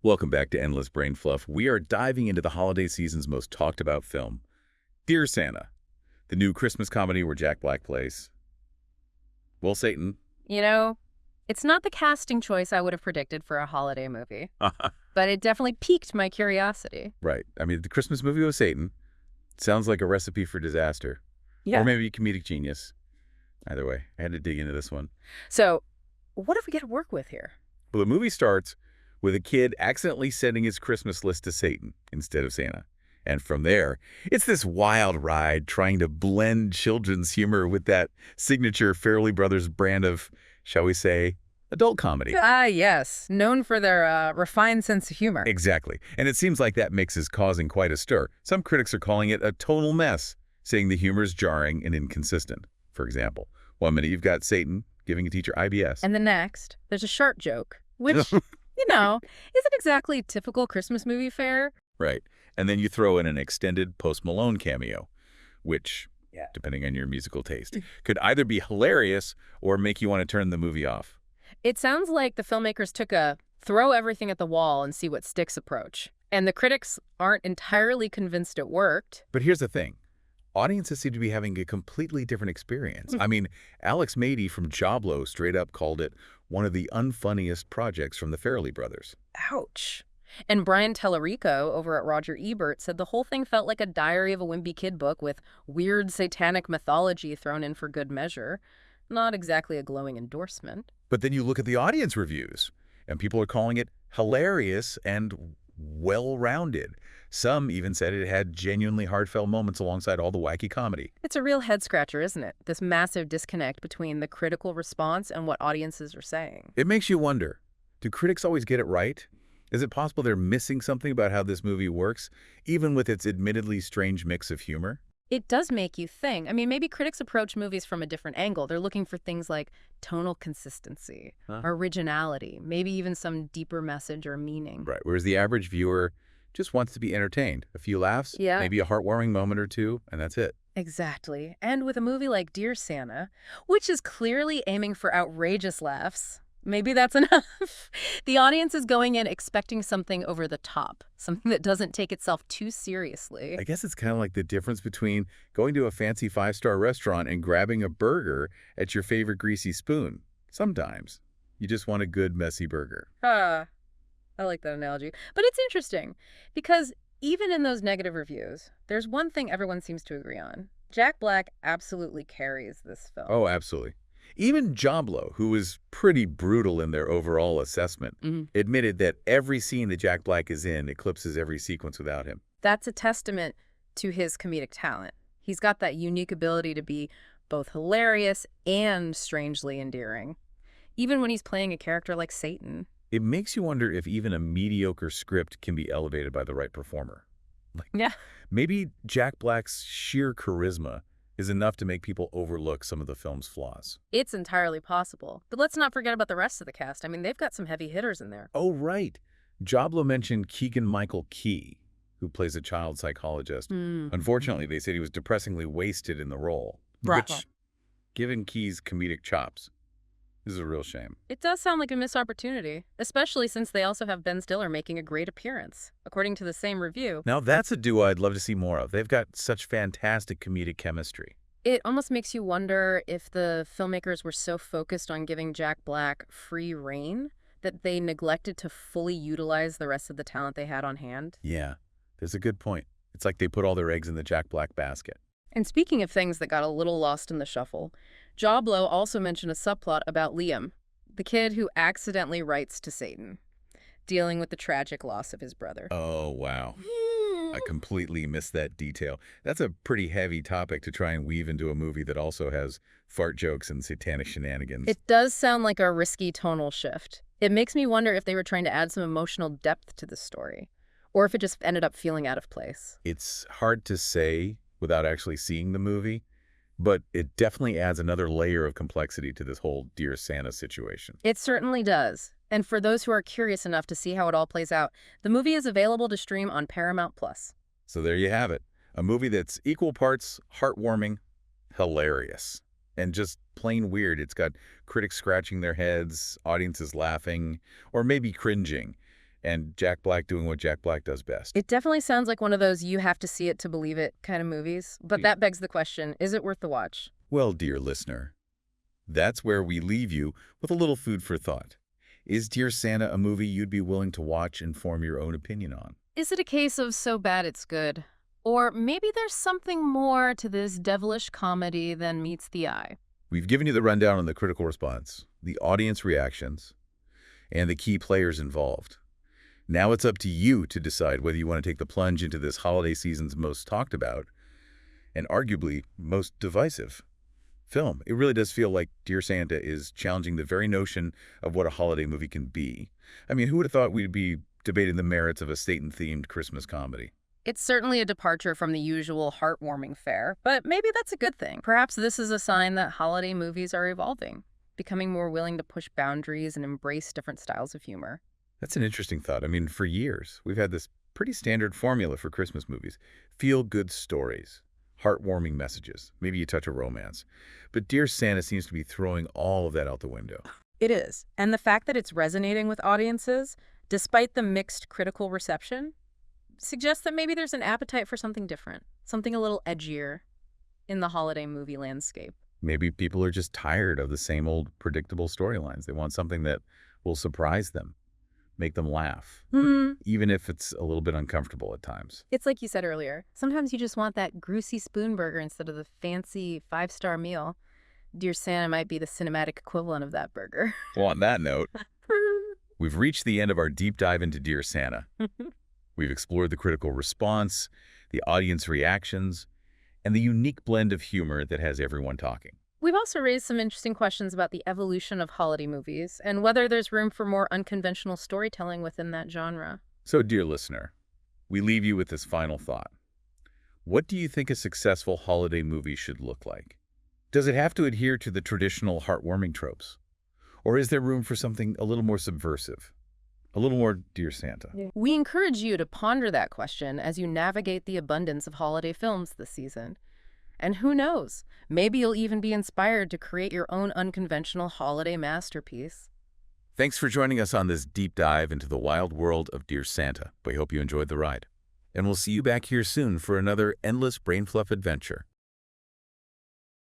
Welcome back to Endless Brain Fluff. We are diving into the holiday season's most talked about film, Dear Santa, the new Christmas comedy where Jack Black plays, well, Satan. You know, it's not the casting choice I would have predicted for a holiday movie, but it definitely piqued my curiosity. Right. I mean, the Christmas movie with Satan sounds like a recipe for disaster. Yeah. Or maybe comedic genius. Either way, I had to dig into this one. So, what do we get to work with here? Well, the movie starts with a kid accidentally sending his Christmas list to Satan instead of Santa. And from there, it's this wild ride trying to blend children's humor with that signature Farrelly Brothers brand of, shall we say, adult comedy. Yes. Known for their refined sense of humor. Exactly. And it seems like that mix is causing quite a stir. Some critics are calling it a tonal mess, saying the humor is jarring and inconsistent. For example, one minute you've got Satan giving a teacher IBS. And the next, there's a shark joke, which, isn't exactly typical Christmas movie fare. Right. And then you throw in an extended Post Malone cameo, which, depending on your musical taste, could either be hilarious or make you want to turn the movie off. It sounds like the filmmakers took a throw everything at the wall and see what sticks approach. And the critics aren't entirely convinced it worked. But here's the thing. Audiences seem to be having a completely different experience. I mean, Alex Mady from Joblo straight up called it one of the unfunniest projects from the Farrelly Brothers. Ouch. And Brian Tellerico over at Roger Ebert said the whole thing felt like a Diary of a Wimpy Kid book with weird satanic mythology thrown in for good measure. Not exactly a glowing endorsement. But then you look at the audience reviews, and people are calling it hilarious and well-rounded. Some even said it had genuinely heartfelt moments alongside all the wacky comedy. It's a real head-scratcher, isn't it? This massive disconnect between the critical response and what audiences are saying. It makes you wonder, do critics always get it right? Is it possible they're missing something about how this movie works, even with its admittedly strange mix of humor? It does make you think. I mean, maybe critics approach movies from a different angle. They're looking for things like tonal consistency, originality, maybe even some deeper message or meaning. Right, whereas the average viewer just wants to be entertained. A few laughs, maybe a heartwarming moment or two, and that's it. Exactly. And with a movie like Dear Santa, which is clearly aiming for outrageous laughs, maybe that's enough. The audience is going in expecting something over the top, something that doesn't take itself too seriously. I guess it's kind of like the difference between going to a fancy five-star restaurant and grabbing a burger at your favorite greasy spoon. Sometimes you just want a good, messy burger. I like that analogy. But it's interesting because even in those negative reviews, there's one thing everyone seems to agree on. Jack Black absolutely carries this film. Oh, absolutely. Even Joblo, who was pretty brutal in their overall assessment, admitted that every scene that Jack Black is in eclipses every sequence without him. That's a testament to his comedic talent. He's got that unique ability to be both hilarious and strangely endearing, even when he's playing a character like Satan. It makes you wonder if even a mediocre script can be elevated by the right performer. Maybe Jack Black's sheer charisma is enough to make people overlook some of the film's flaws. It's entirely possible. But let's not forget about the rest of the cast. I mean, they've got some heavy hitters in there. Oh, right. Joblo mentioned Keegan-Michael Key, who plays a child psychologist. Unfortunately, they said he was depressingly wasted in the role. Which, given Key's comedic chops, is a real shame. It does sound like a missed opportunity, especially since they also have Ben Stiller making a great appearance, according to the same review. Now, that's a duo I'd love to see more of. They've got such fantastic comedic chemistry. It almost makes you wonder if the filmmakers were so focused on giving Jack Black free rein that they neglected to fully utilize the rest of the talent they had on hand. Yeah, there's a good point. It's like they put all their eggs in the Jack Black basket. And speaking of things that got a little lost in the shuffle, Joblo also mentioned a subplot about Liam, the kid who accidentally writes to Satan, dealing with the tragic loss of his brother. Oh, wow. I completely missed that detail. That's a pretty heavy topic to try and weave into a movie that also has fart jokes and satanic shenanigans. It does sound like a risky tonal shift. It makes me wonder if they were trying to add some emotional depth to the story, or if it just ended up feeling out of place. It's hard to say without actually seeing the movie, but it definitely adds another layer of complexity to this whole Dear Santa situation. It certainly does. And for those who are curious enough to see how it all plays out, the movie is available to stream on Paramount+. So there you have it. A movie that's equal parts heartwarming, hilarious, and just plain weird. It's got critics scratching their heads, audiences laughing, or maybe cringing. and Jack Black doing what Jack Black does best. It definitely sounds like one of those you have to see it to believe it kind of movies. But that begs the question, is it worth the watch? Well, dear listener, that's where we leave you with a little food for thought. Is Dear Santa a movie you'd be willing to watch and form your own opinion on? Is it a case of so bad it's good? Or maybe there's something more to this devilish comedy than meets the eye? We've given you the rundown on the critical response, the audience reactions, and the key players involved. Now it's up to you to decide whether you want to take the plunge into this holiday season's most talked about and arguably most divisive film. It really does feel like Dear Santa is challenging the very notion of what a holiday movie can be. I mean, who would have thought we'd be debating the merits of a Satan-themed Christmas comedy? It's certainly a departure from the usual heartwarming fare, but maybe that's a good thing. Perhaps this is a sign that holiday movies are evolving, becoming more willing to push boundaries and embrace different styles of humor. That's an interesting thought. I mean, for years, we've had this pretty standard formula for Christmas movies. Feel-good stories, heartwarming messages, maybe a touch of romance. But Dear Santa seems to be throwing all of that out the window. It is. And the fact that it's resonating with audiences, despite the mixed critical reception, suggests that maybe there's an appetite for something different, something a little edgier in the holiday movie landscape. Maybe people are just tired of the same old predictable storylines. They want something that will surprise them, make them laugh, even if it's a little bit uncomfortable at times. It's like you said earlier. Sometimes you just want that greasy spoon burger instead of the fancy five-star meal. Dear Santa might be the cinematic equivalent of that burger. Well, on that note, we've reached the end of our deep dive into Dear Santa. We've explored the critical response, the audience reactions, and the unique blend of humor that has everyone talking. We've also raised some interesting questions about the evolution of holiday movies and whether there's room for more unconventional storytelling within that genre. So, dear listener, we leave you with this final thought. What do you think a successful holiday movie should look like? Does it have to adhere to the traditional heartwarming tropes? Or is there room for something a little more subversive? A little more Dear Santa? We encourage you to ponder that question as you navigate the abundance of holiday films this season. And who knows, maybe you'll even be inspired to create your own unconventional holiday masterpiece. Thanks for joining us on this deep dive into the wild world of Dear Santa. We hope you enjoyed the ride. And we'll see you back here soon for another endless brain fluff adventure.